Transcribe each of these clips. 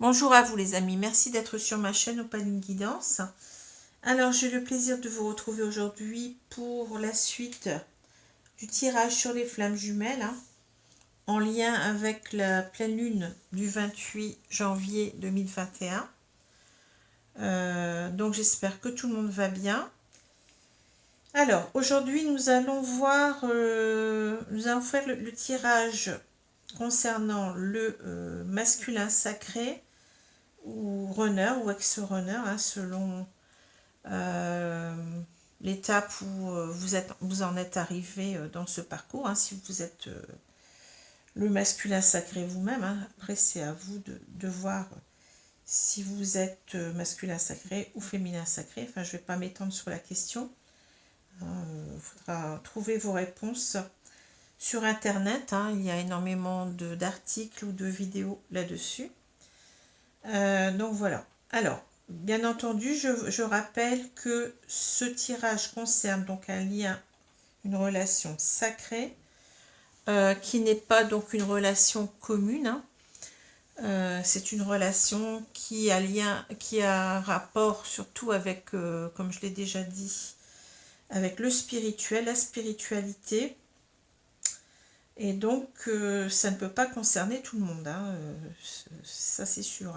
Bonjour à vous les amis, merci d'être sur ma chaîne Opaline Guidance. Alors j'ai le plaisir de vous retrouver aujourd'hui pour la suite du tirage sur les flammes jumelles, en lien avec la pleine lune du 28 janvier 2021. Donc j'espère que tout le monde va bien. Alors aujourd'hui nous allons voir, nous allons faire le tirage concernant le masculin sacré, ou runner ou ex-runner, selon l'étape où vous en êtes arrivé dans ce parcours. Si vous êtes le masculin sacré vous-même, après c'est à vous de voir si vous êtes masculin sacré ou féminin sacré. Enfin, je ne vais pas m'étendre sur la question. Il faudra trouver vos réponses sur internet. Il y a énormément d'articles ou de vidéos là-dessus. Donc voilà. Alors, bien entendu, je rappelle que ce tirage concerne donc un lien, une relation sacrée, qui n'est pas donc une relation commune. C'est une relation qui a rapport surtout avec, comme je l'ai déjà dit, avec le spirituel, la spiritualité. Et donc, ça ne peut pas concerner tout le monde, ça c'est sûr.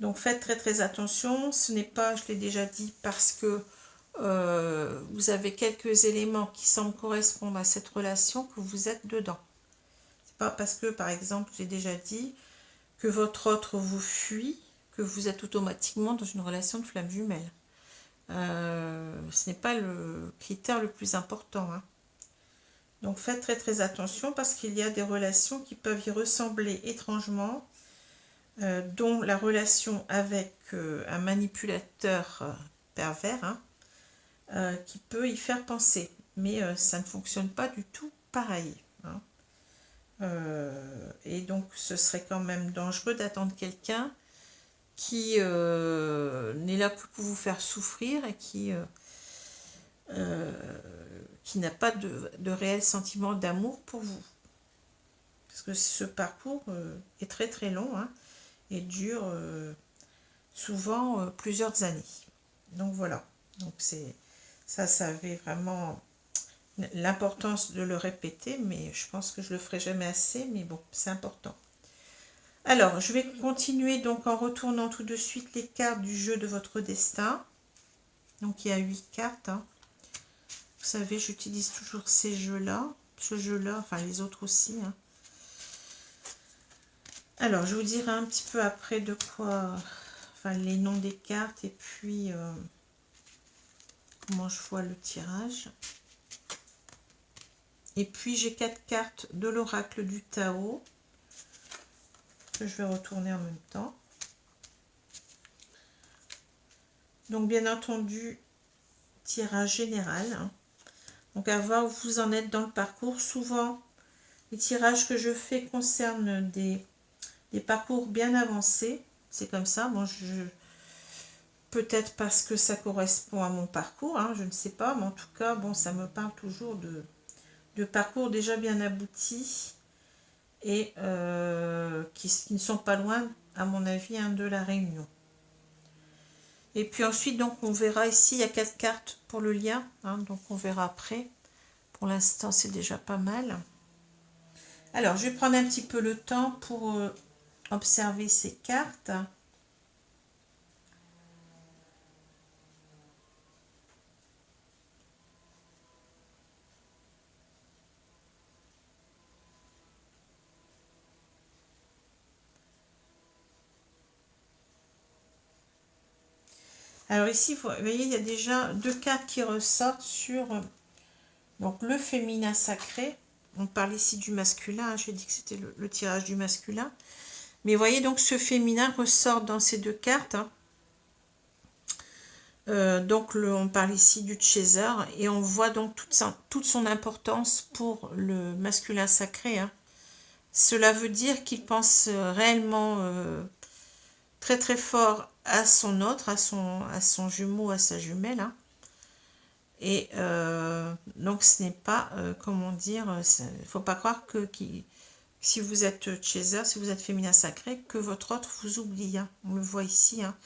Donc faites très très attention, ce n'est pas, je l'ai déjà dit, parce que vous avez quelques éléments qui semblent correspondre à cette relation que vous êtes dedans. C'est pas parce que, par exemple, j'ai déjà dit que votre autre vous fuit, que vous êtes automatiquement dans une relation de flamme jumelle. Ce n'est pas le critère le plus important. Donc faites très très attention parce qu'il y a des relations qui peuvent y ressembler étrangement, dont la relation avec un manipulateur pervers, qui peut y faire penser. Mais ça ne fonctionne pas du tout pareil. Et donc ce serait quand même dangereux d'attendre quelqu'un qui n'est là que pour vous faire souffrir et qui n'a pas de réel sentiment d'amour pour vous. Parce que ce parcours est très très long, et dure souvent plusieurs années. Donc voilà. Donc ça avait vraiment l'importance de le répéter, mais je pense que je le ferai jamais assez, mais bon, c'est important. Alors, je vais continuer donc en retournant tout de suite les cartes du jeu de votre destin. Donc il y a 8 cartes. Vous savez, j'utilise toujours ces jeux-là, ce jeu-là, enfin les autres aussi. Alors, je vous dirai un petit peu après de quoi, enfin les noms des cartes et puis comment je vois le tirage. Et puis j'ai 4 cartes de l'oracle du Tao que je vais retourner en même temps. Donc bien entendu, tirage général. Donc à voir où vous en êtes dans le parcours. Souvent, les tirages que je fais concernent des parcours bien avancés. C'est comme ça. Bon, peut-être parce que ça correspond à mon parcours, je ne sais pas. Mais en tout cas, bon, ça me parle toujours de parcours déjà bien aboutis et qui ne sont pas loin, à mon avis, de la réunion. Et puis ensuite, donc, on verra ici, il y a 4 cartes pour le lien, donc on verra après. Pour l'instant, c'est déjà pas mal. Alors, je vais prendre un petit peu le temps pour observer ces cartes. Alors ici, vous voyez, il y a déjà 2 cartes qui ressortent sur donc, le féminin sacré. On parle ici du masculin, j'ai dit que c'était le tirage du masculin. Mais vous voyez, donc ce féminin ressort dans ces 2 cartes. Donc on parle ici du chaser et on voit donc toute son importance pour le masculin sacré. Cela veut dire qu'il pense réellement très très fort à son autre, à son jumeau, à sa jumelle. Et donc ce n'est pas, comment dire, il ne faut pas croire si vous êtes chaser, si vous êtes féminin sacré, que votre autre vous oublie. Hein. On le voit ici. Hein.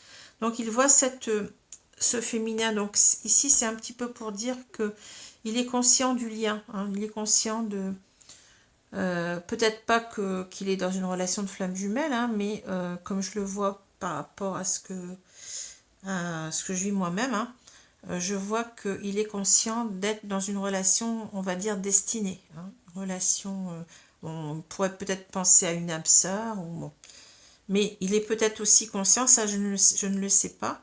Donc, il voit ce féminin. Donc, ici, c'est un petit peu pour dire que il est conscient du lien. Hein. Il est conscient de... peut-être pas qu'il est dans une relation de flamme jumelle, hein, mais comme je le vois par rapport à ce que je vis moi-même, hein, je vois qu'il est conscient d'être dans une relation, on va dire, destinée. Hein, relation, on pourrait peut-être penser à une âme sœur, ou bon. Mais il est peut-être aussi conscient, ça je ne le sais pas,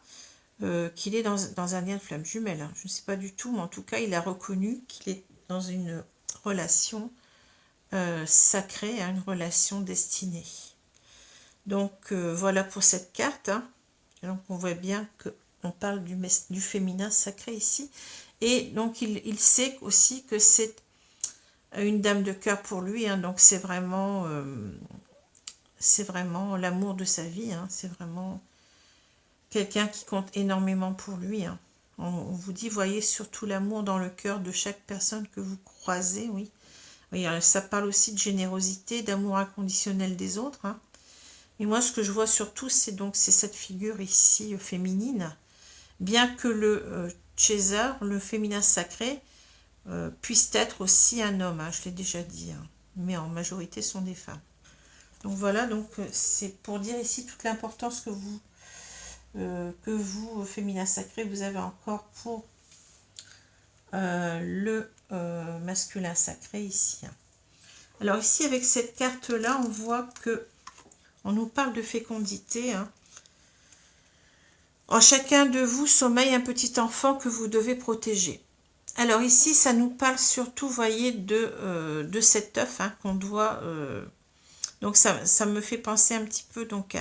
qu'il est dans un lien de flamme jumelle. Hein. Je ne sais pas du tout, mais en tout cas, il a reconnu qu'il est dans une relation sacrée, hein, une relation destinée. Donc, voilà pour cette carte. Hein. Donc, on voit bien qu'on parle du féminin sacré ici. Et donc, il sait aussi que c'est une dame de cœur pour lui. Hein. Donc, c'est vraiment l'amour de sa vie. Hein. C'est vraiment quelqu'un qui compte énormément pour lui. Hein. On vous dit, voyez surtout l'amour dans le cœur de chaque personne que vous croisez, oui. Oui, ça parle aussi de générosité, d'amour inconditionnel des autres. Hein. Et moi, ce que je vois surtout, c'est cette figure ici féminine. Bien que le chaser, le féminin sacré, puisse être aussi un homme. Hein, je l'ai déjà dit. Hein, mais en majorité, sont des femmes. Donc voilà, c'est pour dire ici toute l'importance que vous, féminin sacré, vous avez encore pour le masculin sacré ici. Alors ici, avec cette carte-là, on voit que on nous parle de fécondité. Hein. En chacun de vous sommeille un petit enfant que vous devez protéger. Alors ici, ça nous parle surtout, voyez, de cet œuf hein, qu'on doit... donc ça me fait penser un petit peu donc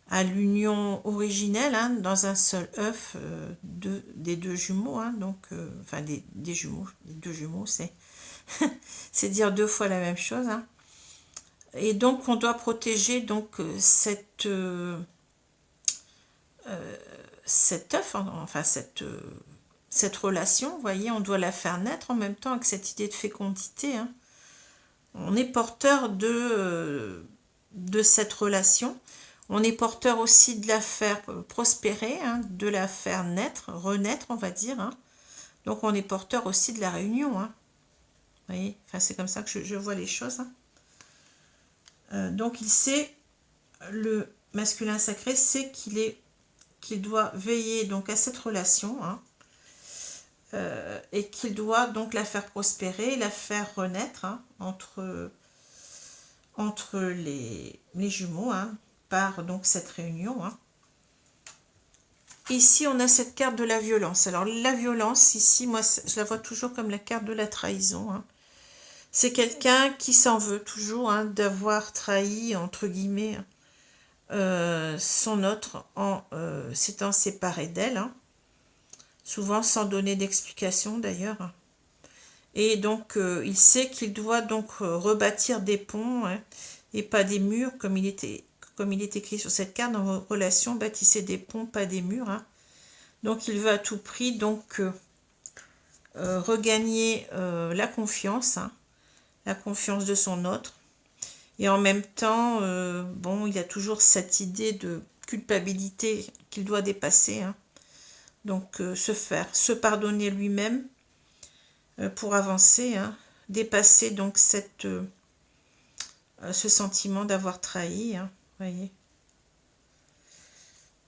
à l'union originelle hein, dans un seul œuf des deux jumeaux. Hein, donc, enfin, des jumeaux. Les deux jumeaux, c'est dire deux fois la même chose. Hein. Et donc, on doit protéger donc cet œuf, enfin cette relation, vous voyez, on doit la faire naître en même temps avec cette idée de fécondité. Hein. On est porteur de cette relation. On est porteur aussi de la faire prospérer, hein, de la faire naître, renaître, on va dire. Hein. Donc, on est porteur aussi de la réunion. Hein. Vous voyez, enfin, c'est comme ça que je vois les choses. Hein. Donc, il sait, le masculin sacré sait qu'il doit veiller donc à cette relation, hein, et qu'il doit donc la faire prospérer, la faire renaître hein, entre les jumeaux, hein, par donc cette réunion. Hein. Ici, on a cette carte de la violence. Alors, la violence, ici, moi, je la vois toujours comme la carte de la trahison. Hein. C'est quelqu'un qui s'en veut toujours hein, d'avoir trahi, entre guillemets, son autre en s'étant séparé d'elle. Hein. Souvent sans donner d'explication, d'ailleurs. Et donc, il sait qu'il doit donc rebâtir des ponts hein, et pas des murs, comme il est écrit sur cette carte. Dans vos relations, bâtissez des ponts, pas des murs. Hein. Donc, il veut à tout prix donc regagner la confiance, hein, la confiance de son autre. Et en même temps, bon, il a toujours cette idée de culpabilité qu'il doit dépasser. Hein. Donc, se pardonner lui-même pour avancer, hein, dépasser donc ce sentiment d'avoir trahi. Hein, voyez.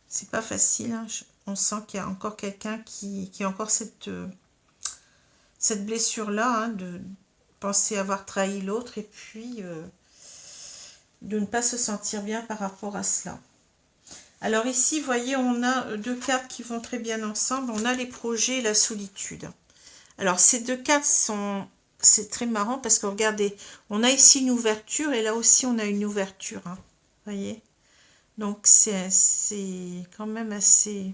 C'est pas facile. Hein, on sent qu'il y a encore quelqu'un qui a encore cette blessure-là, hein, de penser avoir trahi l'autre et puis de ne pas se sentir bien par rapport à cela. Alors ici, vous voyez, on a deux cartes qui vont très bien ensemble. On a les projets et la solitude. Alors, ces deux cartes c'est très marrant parce que regardez, on a ici une ouverture et là aussi on a une ouverture. Hein, vous voyez? Donc, c'est quand même assez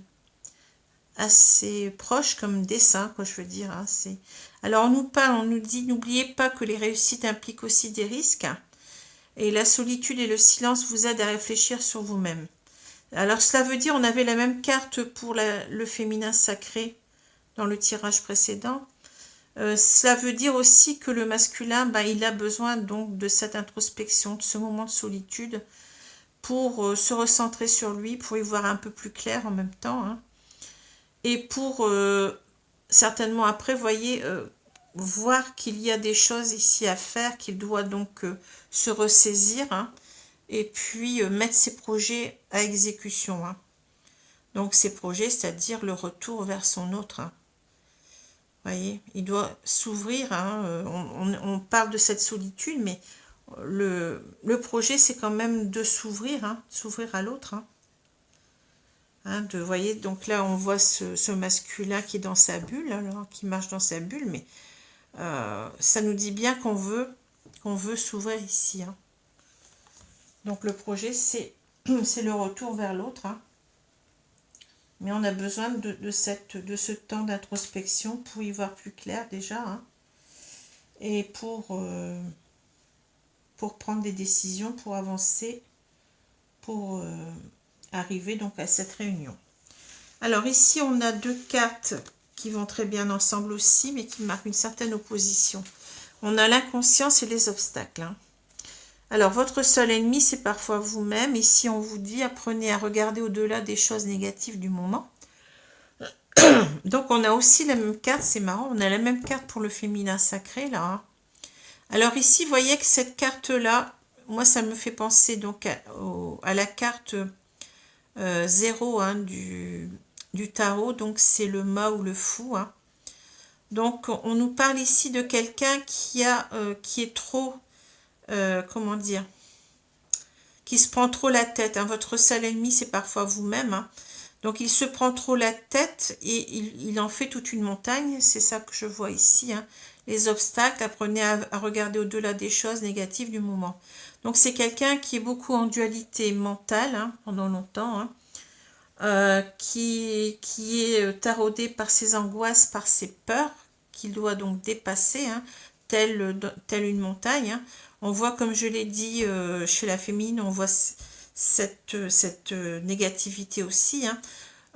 proche comme dessin, quoi, je veux dire. Hein, alors, on nous dit, n'oubliez pas que les réussites impliquent aussi des risques. Et la solitude et le silence vous aident à réfléchir sur vous-même. Alors, cela veut dire, on avait la même carte pour le féminin sacré dans le tirage précédent. Cela veut dire aussi que le masculin, ben, il a besoin donc de cette introspection, de ce moment de solitude pour se recentrer sur lui, pour y voir un peu plus clair en même temps, hein, et pour certainement après, voyez, voir qu'il y a des choses ici à faire, qu'il doit donc se ressaisir, hein, et puis mettre ses projets à exécution, hein. Donc ses projets, c'est-à-dire le retour vers son autre, hein. Voyez, il doit s'ouvrir, hein, on parle de cette solitude, mais le projet, c'est quand même de s'ouvrir, hein, s'ouvrir à l'autre, hein. Hein, voyez, donc là, on voit ce masculin qui est dans sa bulle, alors, qui marche dans sa bulle, mais ça nous dit bien qu'on veut s'ouvrir ici, hein. Donc le projet, c'est le retour vers l'autre, hein. Mais on a besoin de ce temps d'introspection pour y voir plus clair déjà, hein, et pour prendre des décisions, pour avancer, pour arriver donc à cette réunion. Alors ici, on a deux cartes qui vont très bien ensemble aussi, mais qui marquent une certaine opposition. On a l'inconscience et les obstacles, hein. Alors, votre seul ennemi, c'est parfois vous-même. Ici, on vous dit, apprenez à regarder au-delà des choses négatives du moment. Donc, on a aussi la même carte, c'est marrant, on a la même carte pour le féminin sacré, là, hein. Alors ici, vous voyez que cette carte-là, moi, ça me fait penser donc à la carte 0, hein, du tarot, donc c'est le mât ou le fou, hein. Donc, on nous parle ici de quelqu'un qui est trop, comment dire, qui se prend trop la tête, hein. Votre seul ennemi, c'est parfois vous-même, hein. Donc, il se prend trop la tête et il en fait toute une montagne. C'est ça que je vois ici, hein. Les obstacles, apprenez à regarder au-delà des choses négatives du moment. Donc, c'est quelqu'un qui est beaucoup en dualité mentale, hein, pendant longtemps, hein, qui est taraudé par ses angoisses, par ses peurs, qu'il doit donc dépasser, hein, telle une montagne, hein. On voit, comme je l'ai dit, chez la féminine, on voit cette négativité aussi, hein.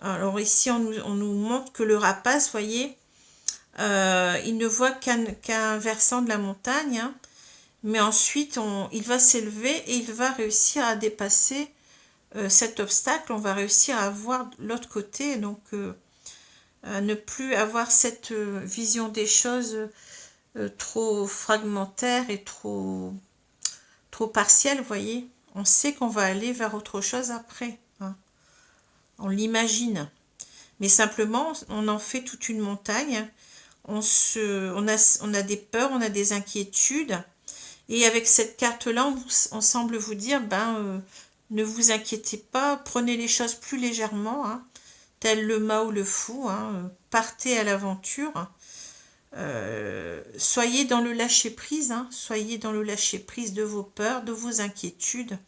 Alors ici, on nous montre que le rapace, voyez, il ne voit qu'un versant de la montagne, hein, mais ensuite, il va s'élever et il va réussir à dépasser cet obstacle. On va réussir à voir l'autre côté, donc à ne plus avoir cette vision des choses trop fragmentaire et trop partielle, vous voyez. On sait qu'on va aller vers autre chose après, hein. On l'imagine. Mais simplement, on en fait toute une montagne. On a des peurs, on a des inquiétudes. Et avec cette carte-là, on semble vous dire, ne vous inquiétez pas, prenez les choses plus légèrement, hein, tel le mât ou le fou, hein, partez à l'aventure. Soyez dans le lâcher-prise, hein, soyez dans le lâcher-prise de vos peurs, de vos inquiétudes,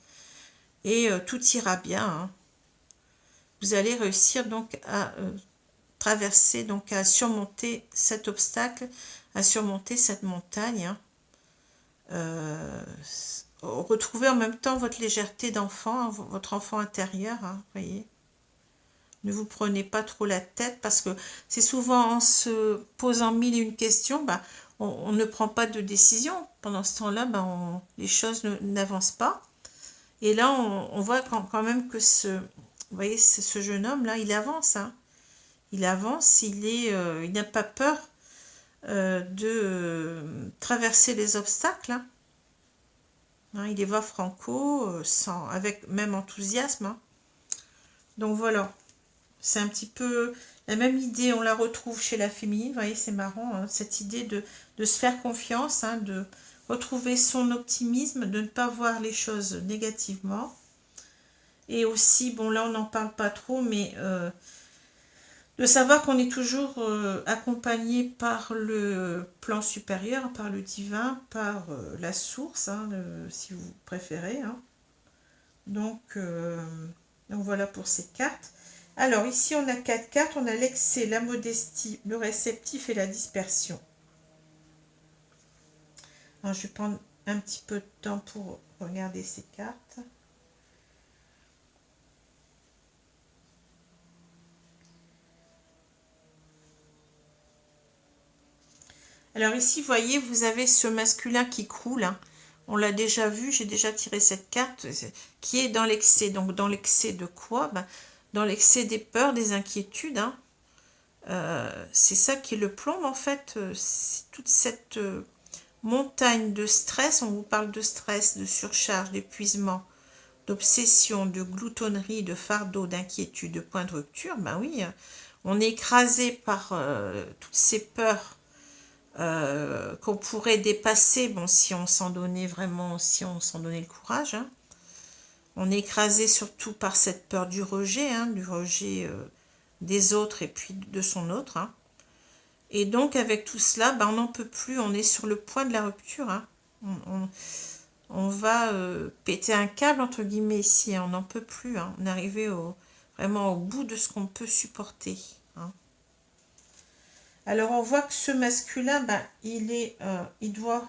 et tout ira bien, hein. Vous allez réussir donc à traverser, donc à surmonter cet obstacle, à surmonter cette montagne, hein. Retrouvez en même temps votre légèreté d'enfant, hein, votre enfant intérieur, hein, voyez. Ne vous prenez pas trop la tête, parce que c'est souvent en se posant mille et une questions, on ne prend pas de décision. Pendant ce temps-là, les choses n'avancent pas. Et là, on voit quand même que vous voyez, ce jeune homme-là, il avance, hein. Il avance, il n'a pas peur de traverser les obstacles, hein. Hein, il les voit franco, avec même enthousiasme, hein. Donc voilà, c'est un petit peu la même idée, on la retrouve chez la féminine. Vous voyez, c'est marrant, hein, cette idée de se faire confiance, hein, de retrouver son optimisme, de ne pas voir les choses négativement. Et aussi, bon là on n'en parle pas trop, mais de savoir qu'on est toujours accompagné par le plan supérieur, par le divin, par la source, hein, si vous préférez, hein. Donc voilà pour ces cartes. Alors ici on a 4 cartes, on a l'excès, la modestie, le réceptif et la dispersion. Alors je vais prendre un petit peu de temps pour regarder ces cartes. Alors ici, vous voyez, vous avez ce masculin qui croule, hein. On l'a déjà vu, j'ai déjà tiré cette carte, qui est dans l'excès. Donc dans l'excès de quoi? Ben, dans l'excès des peurs, des inquiétudes, hein. C'est ça qui le plombe en fait, c'est toute cette montagne de stress. On vous parle de stress, de surcharge, d'épuisement, d'obsession, de gloutonnerie, de fardeau, d'inquiétude, de point de rupture. Ben oui, on est écrasé par toutes ces peurs qu'on pourrait dépasser, bon, si on s'en donnait vraiment, si on s'en donnait le courage, hein. On est écrasé surtout par cette peur du rejet, hein, des autres et puis de son autre, hein. Et donc avec tout cela, ben, on n'en peut plus, on est sur le point de la rupture, hein. On va péter un câble entre guillemets ici, hein. On n'en peut plus, hein. On est arrivé vraiment au bout de ce qu'on peut supporter, hein. Alors on voit que ce masculin, ben, il doit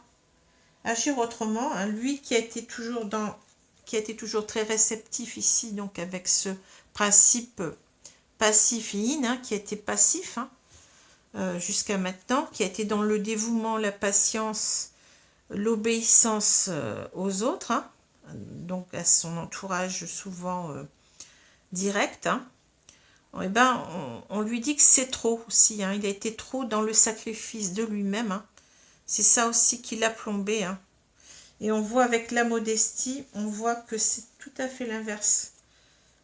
agir autrement, hein. Lui qui a été toujours très réceptif ici, donc avec ce principe passif et yin, hein, qui a été passif, hein, jusqu'à maintenant, qui a été dans le dévouement, la patience, l'obéissance aux autres, hein, donc à son entourage souvent direct, hein. Eh ben, on lui dit que c'est trop aussi, hein. Il a été trop dans le sacrifice de lui-même, hein. C'est ça aussi qui l'a plombé, hein. Et on voit avec la modestie, on voit que c'est tout à fait l'inverse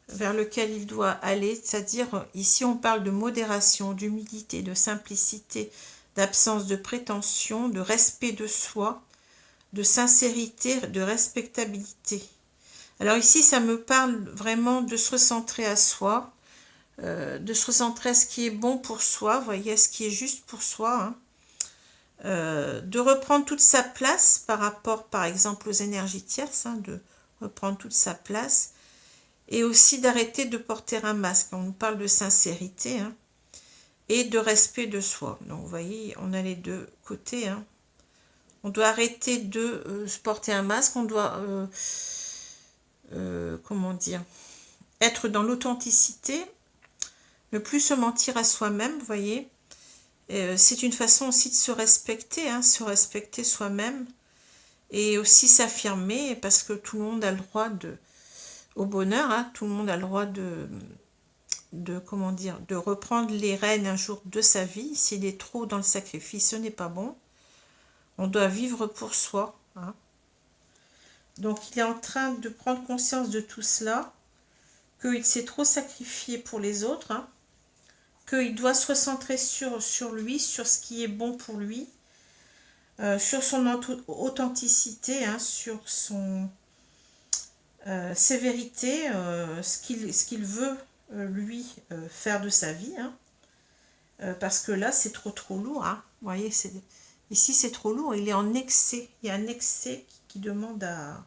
vers lequel il doit aller. C'est-à-dire, ici on parle de modération, d'humilité, de simplicité, d'absence de prétention, de respect de soi, de sincérité, de respectabilité. Alors ici, ça me parle vraiment de se recentrer à soi, de se recentrer à ce qui est bon pour soi, vous voyez, à ce qui est juste pour soi, hein. De reprendre toute sa place par rapport, par exemple, aux énergies tierces, hein, de reprendre toute sa place, et aussi d'arrêter de porter un masque. On nous parle de sincérité, hein, et de respect de soi. Donc, vous voyez, on a les deux côtés, hein. On doit arrêter de se porter un masque, on doit, comment dire, être dans l'authenticité, ne plus se mentir à soi-même, vous voyez. C'est une façon aussi de se respecter, hein, se respecter soi-même et aussi s'affirmer, parce que tout le monde a le droit au bonheur, hein, tout le monde a le droit comment dire, de reprendre les rênes un jour de sa vie. S'il est trop dans le sacrifice, ce n'est pas bon. On doit vivre pour soi, hein. Donc il est en train de prendre conscience de tout cela, qu'il s'est trop sacrifié pour les autres, hein, qu'il doit se recentrer sur lui, sur ce qui est bon pour lui, sur son authenticité, hein, sur ses vérités, ce qu'il veut, lui, faire de sa vie, hein, parce que là, c'est trop lourd, hein. Vous voyez, ici, c'est trop lourd, il est en excès. Il y a un excès qui demande à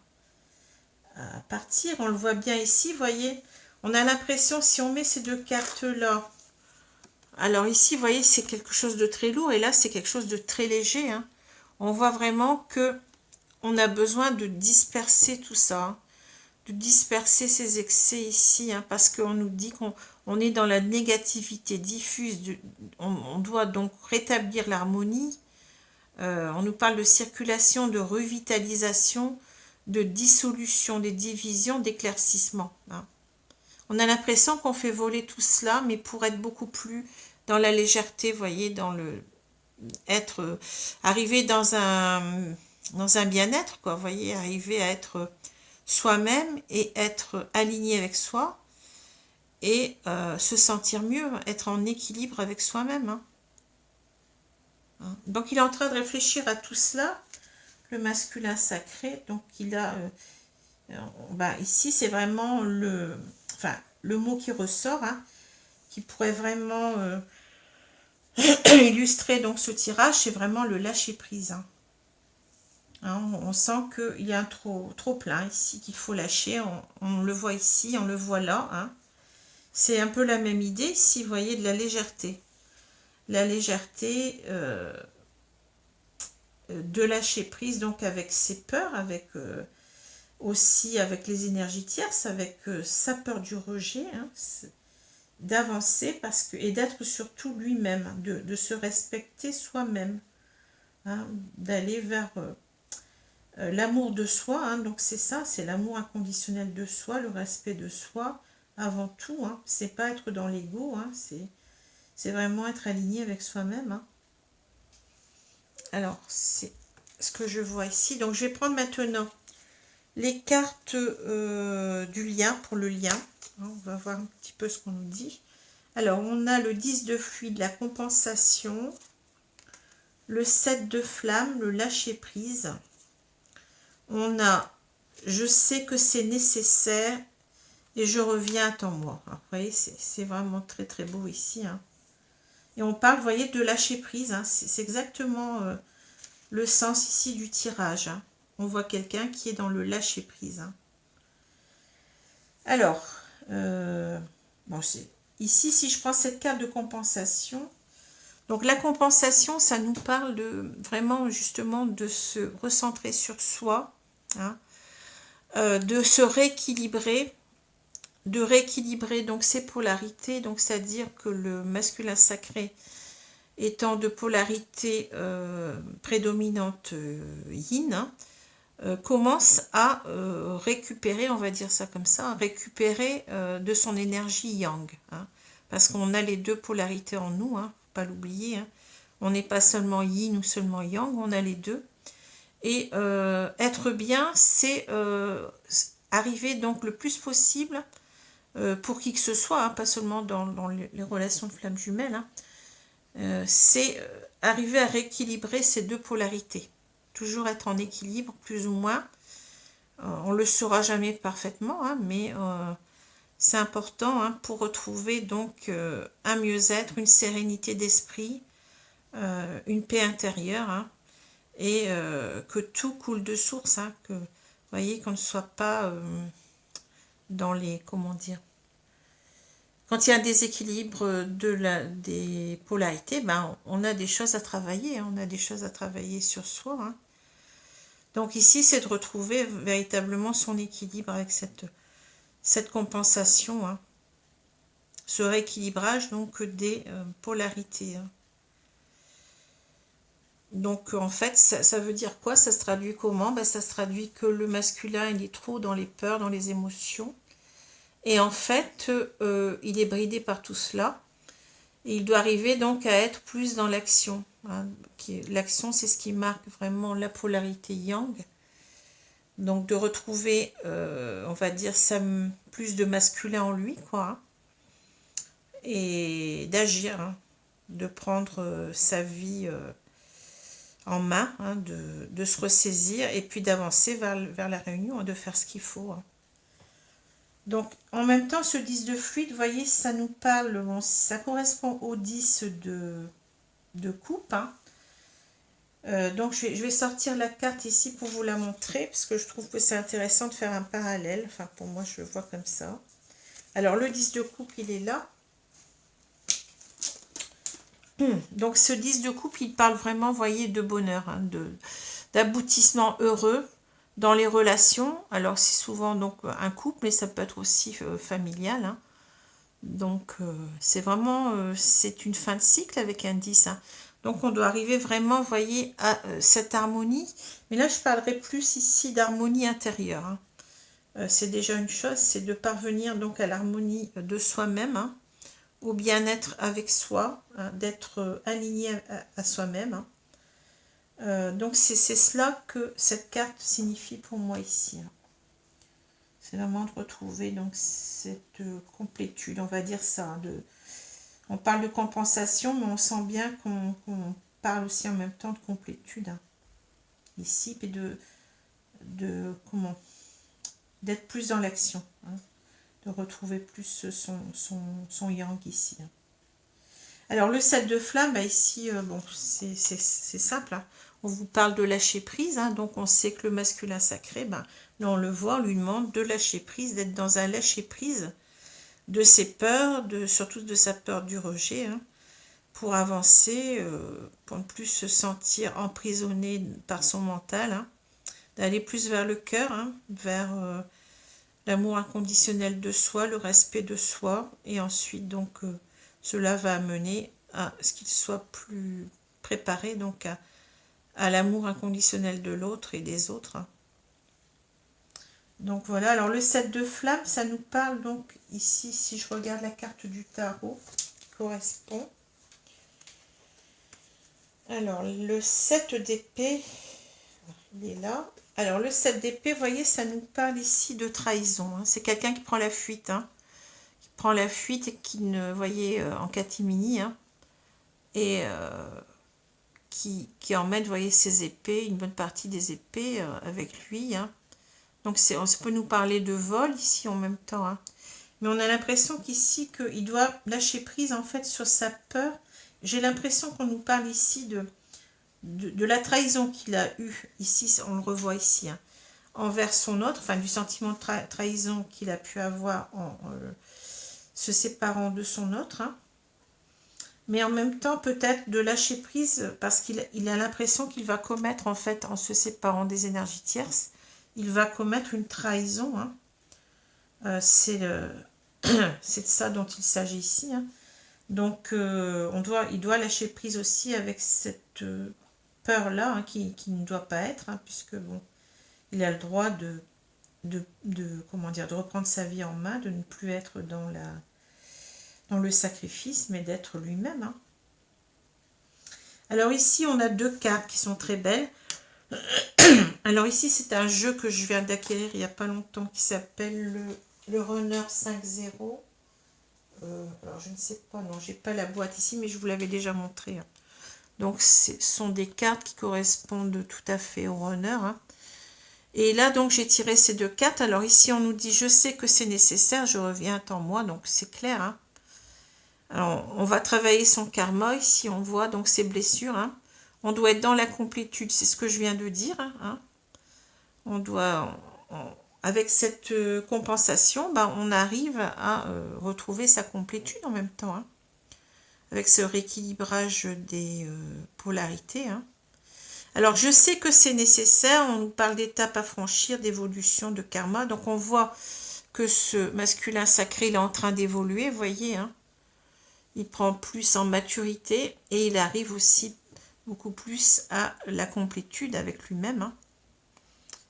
partir. On le voit bien ici, vous voyez. On a l'impression, si on met ces deux cartes-là, alors ici, vous voyez, c'est quelque chose de très lourd, et là, c'est quelque chose de très léger, hein. On voit vraiment que on a besoin de disperser tout ça, hein, de disperser ces excès ici, hein, parce qu'on nous dit qu'on est dans la négativité diffuse. On doit donc rétablir l'harmonie. On nous parle de circulation, de revitalisation, de dissolution des divisions, d'éclaircissement, hein. On a l'impression qu'on fait voler tout cela, mais pour être beaucoup plus dans la légèreté, vous voyez, dans le arriver dans un bien-être, quoi, vous voyez, arriver à être soi-même et être aligné avec soi et se sentir mieux, être en équilibre avec soi-même, hein. Donc il est en train de réfléchir à tout cela, le masculin sacré. Donc il a ici c'est vraiment le mot qui ressort, hein, qui pourrait vraiment illustrer donc ce tirage, c'est vraiment le lâcher prise, hein. On sent qu'il y a un trop plein ici qu'il faut lâcher. On le voit ici, on le voit là, hein. C'est un peu la même idée ici, vous voyez, de la légèreté. La légèreté de lâcher prise, donc avec ses peurs, avec aussi avec les énergies tierces, avec sa peur du rejet, hein, d'avancer et d'être surtout lui-même, de se respecter soi-même. hein, d'aller vers l'amour de soi, hein. Donc c'est ça, c'est l'amour inconditionnel de soi, le respect de soi avant tout, hein. C'est pas être dans l'ego, hein, c'est vraiment être aligné avec soi-même, hein. Alors, c'est ce que je vois ici. Donc, je vais prendre maintenant les cartes du lien, pour le lien. On va voir un petit peu ce qu'on nous dit. Alors, on a le 10 de fluide, la compensation, le 7 de flamme, le lâcher-prise. On a, je sais que c'est nécessaire et je reviens à temps moi. Alors, vous voyez, c'est vraiment très très beau ici, hein. Et on parle, vous voyez, de lâcher-prise, hein. C'est exactement le sens ici du tirage, hein. On voit quelqu'un qui est dans le lâcher-prise, hein. Alors, bon, ici, si je prends cette carte de compensation, donc la compensation, ça nous parle de vraiment justement de se recentrer sur soi, hein, de se rééquilibrer, de rééquilibrer donc ses polarités, donc c'est-à-dire que le masculin sacré étant de polarité prédominante yin, hein, commence à récupérer, on va dire ça comme ça, récupérer de son énergie yang, hein, parce qu'on a les deux polarités en nous, hein, faut pas l'oublier, hein. On n'est pas seulement yin ou seulement yang, on a les deux. Et être bien, c'est arriver donc le plus possible, pour qui que ce soit, hein, pas seulement dans les relations de flammes jumelles, hein, c'est arriver à rééquilibrer ces deux polarités. Toujours être en équilibre, plus ou moins. On ne le saura jamais parfaitement, hein, mais c'est important, hein, pour retrouver donc un mieux-être, une sérénité d'esprit, une paix intérieure, hein, et que tout coule de source, hein, que vous voyez, qu'on ne soit pas dans les, comment dire, quand il y a un déséquilibre des polarités, ben, on a des choses à travailler, hein, on a des choses à travailler sur soi, hein. Donc ici, c'est de retrouver véritablement son équilibre avec cette compensation, hein, ce rééquilibrage donc des polarités, hein. Donc en fait, ça veut dire quoi? Ça se traduit comment? Ben, ça se traduit que le masculin, il est trop dans les peurs, dans les émotions. Et en fait, il est bridé par tout cela. Et il doit arriver donc à être plus dans l'action, hein. L'action, c'est ce qui marque vraiment la polarité yang. Donc de retrouver, on va dire, plus de masculin en lui, quoi, hein, et d'agir, hein, de prendre sa vie en main, hein, de se ressaisir et puis d'avancer vers la réunion, hein, de faire ce qu'il faut, hein. Donc en même temps, ce 10 de fluide, vous voyez, ça nous parle, bon, ça correspond au 10 de coupe, hein. Donc je vais sortir la carte ici pour vous la montrer, parce que je trouve que c'est intéressant de faire un parallèle. Enfin, pour moi, je le vois comme ça. Alors, le 10 de coupe, il est là. Donc, ce 10 de coupe, il parle vraiment, vous voyez, de bonheur, hein, d'aboutissement heureux dans les relations. Alors, c'est souvent donc un couple, mais ça peut être aussi familial, hein. Donc, c'est vraiment, c'est une fin de cycle avec un 10, hein. Donc, on doit arriver vraiment, vous voyez, à cette harmonie. Mais là, je parlerai plus ici d'harmonie intérieure, hein. C'est déjà une chose, c'est de parvenir donc à l'harmonie de soi-même, hein, au bien-être avec soi, hein, d'être aligné à soi-même, hein. Donc, c'est cela que cette carte signifie pour moi ici, hein. C'est vraiment de retrouver donc cette complétude, on va dire ça, hein, on parle de compensation, mais on sent bien qu'on parle aussi en même temps de complétude, hein, ici, et comment, d'être plus dans l'action, hein, de retrouver plus son yang ici, hein. Alors le 7 de flamme, bah ici, bon, c'est simple, hein. On vous parle de lâcher prise, hein, donc on sait que le masculin sacré, ben, là on le voit, on lui demande de lâcher prise, d'être dans un lâcher prise de ses peurs, surtout de sa peur du rejet, hein, pour avancer, pour ne plus se sentir emprisonné par son mental, hein, d'aller plus vers le cœur, hein, vers l'amour inconditionnel de soi, le respect de soi, et ensuite donc cela va amener à ce qu'il soit plus préparé donc à l'amour inconditionnel de l'autre et des autres. Donc voilà, alors le 7 de flamme, ça nous parle donc ici, si je regarde la carte du tarot, qui correspond. Alors le 7 d'épée, il est là. Alors le 7 d'épée, vous voyez, ça nous parle ici de trahison. Hein. C'est quelqu'un qui prend la fuite, hein. Qui prend la fuite et qui ne, voyez, en catimini, hein. Et qui emmène, vous voyez, ses épées, une bonne partie des épées avec lui, hein. Donc on peut nous parler de vol ici en même temps, hein. Mais on a l'impression qu'ici, qu'il doit lâcher prise en fait sur sa peur. J'ai l'impression qu'on nous parle ici de la trahison qu'il a eue, ici, on le revoit ici, hein, envers son autre, enfin du sentiment de trahison qu'il a pu avoir en se séparant de son autre, hein. Mais en même temps peut-être de lâcher prise parce qu'il a l'impression qu'il va commettre en fait, en se séparant des énergies tierces, il va commettre une trahison, hein. C'est de ça dont il s'agit ici, hein. Donc il doit lâcher prise aussi avec cette peur-là, hein, qui ne doit pas être, hein, puisque bon, il a le droit comment dire, de reprendre sa vie en main, de ne plus être dans le sacrifice, mais d'être lui-même, hein. Alors ici, on a deux cartes qui sont très belles. Alors ici, c'est un jeu que je viens d'acquérir il n'y a pas longtemps qui s'appelle le Runner 5.0. Alors je ne sais pas, non, j'ai pas la boîte ici, mais je vous l'avais déjà montré, hein. Donc ce sont des cartes qui correspondent tout à fait au Runner, hein. Et là, donc, j'ai tiré ces deux cartes. Alors ici, on nous dit, je sais que c'est nécessaire, je reviens en moi, donc c'est clair, hein. Alors, on va travailler son karma, ici, on voit donc ses blessures, hein. On doit être dans la complétude, c'est ce que je viens de dire, hein. On doit, avec cette compensation, ben, on arrive à retrouver sa complétude en même temps, hein, avec ce rééquilibrage des polarités, hein. Alors, je sais que c'est nécessaire, on nous parle d'étapes à franchir, d'évolution, de karma. Donc, on voit que ce masculin sacré, il est en train d'évoluer, vous voyez, hein. Il prend plus en maturité et il arrive aussi beaucoup plus à la complétude avec lui-même, hein.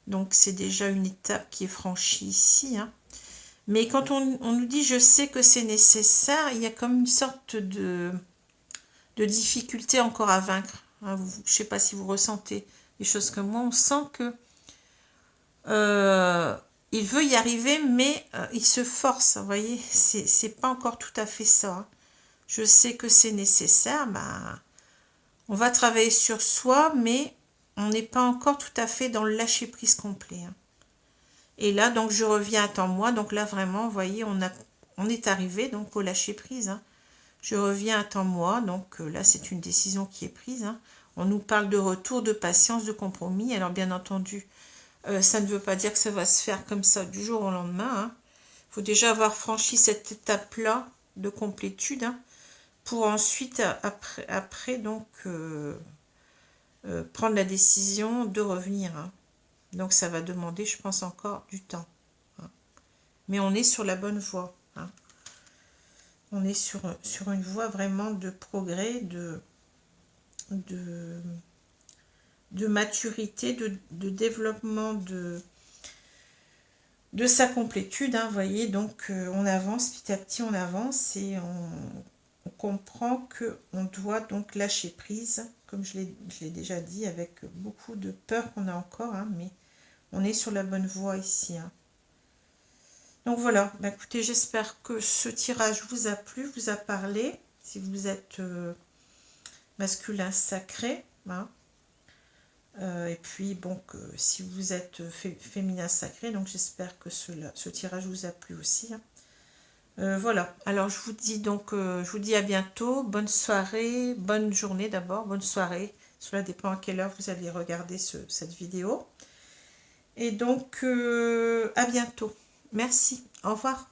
Donc, c'est déjà une étape qui est franchie ici, hein. Mais quand on nous dit « je sais que c'est nécessaire », il y a comme une sorte de difficulté encore à vaincre, hein. Je ne sais pas si vous ressentez des choses comme moi. On sent que il veut y arriver, mais il se force, vous voyez. C'est pas encore tout à fait ça, hein. Je sais que c'est nécessaire, ben, on va travailler sur soi, mais on n'est pas encore tout à fait dans le lâcher-prise complet, hein. Et là, donc, je reviens à moi. Donc là, vraiment, vous voyez, on est arrivé donc au lâcher-prise, hein. Je reviens à moi. Donc là, c'est une décision qui est prise, hein. On nous parle de retour, de patience, de compromis. Alors, bien entendu, ça ne veut pas dire que ça va se faire comme ça du jour au lendemain, hein. Il faut déjà avoir franchi cette étape-là de complétude, hein, pour ensuite, après donc, prendre la décision de revenir, hein. Donc ça va demander, je pense, encore du temps, hein. Mais on est sur la bonne voie, hein. On est sur une voie vraiment de progrès, de maturité, de développement de sa complétude, hein, vous voyez. Donc on avance, petit à petit on avance et on comprend qu'on doit donc lâcher prise, comme je l'ai déjà dit, avec beaucoup de peur qu'on a encore, hein, mais on est sur la bonne voie ici, hein. Donc voilà, bah écoutez, j'espère que ce tirage vous a plu, vous a parlé, si vous êtes masculin sacré, hein. Et puis bon, si vous êtes féminin sacré, donc j'espère que ce tirage vous a plu aussi, hein. Voilà, alors je vous dis à bientôt, bonne soirée, bonne journée d'abord, bonne soirée, cela dépend à quelle heure vous allez regarder cette vidéo. Et donc à bientôt, merci, au revoir.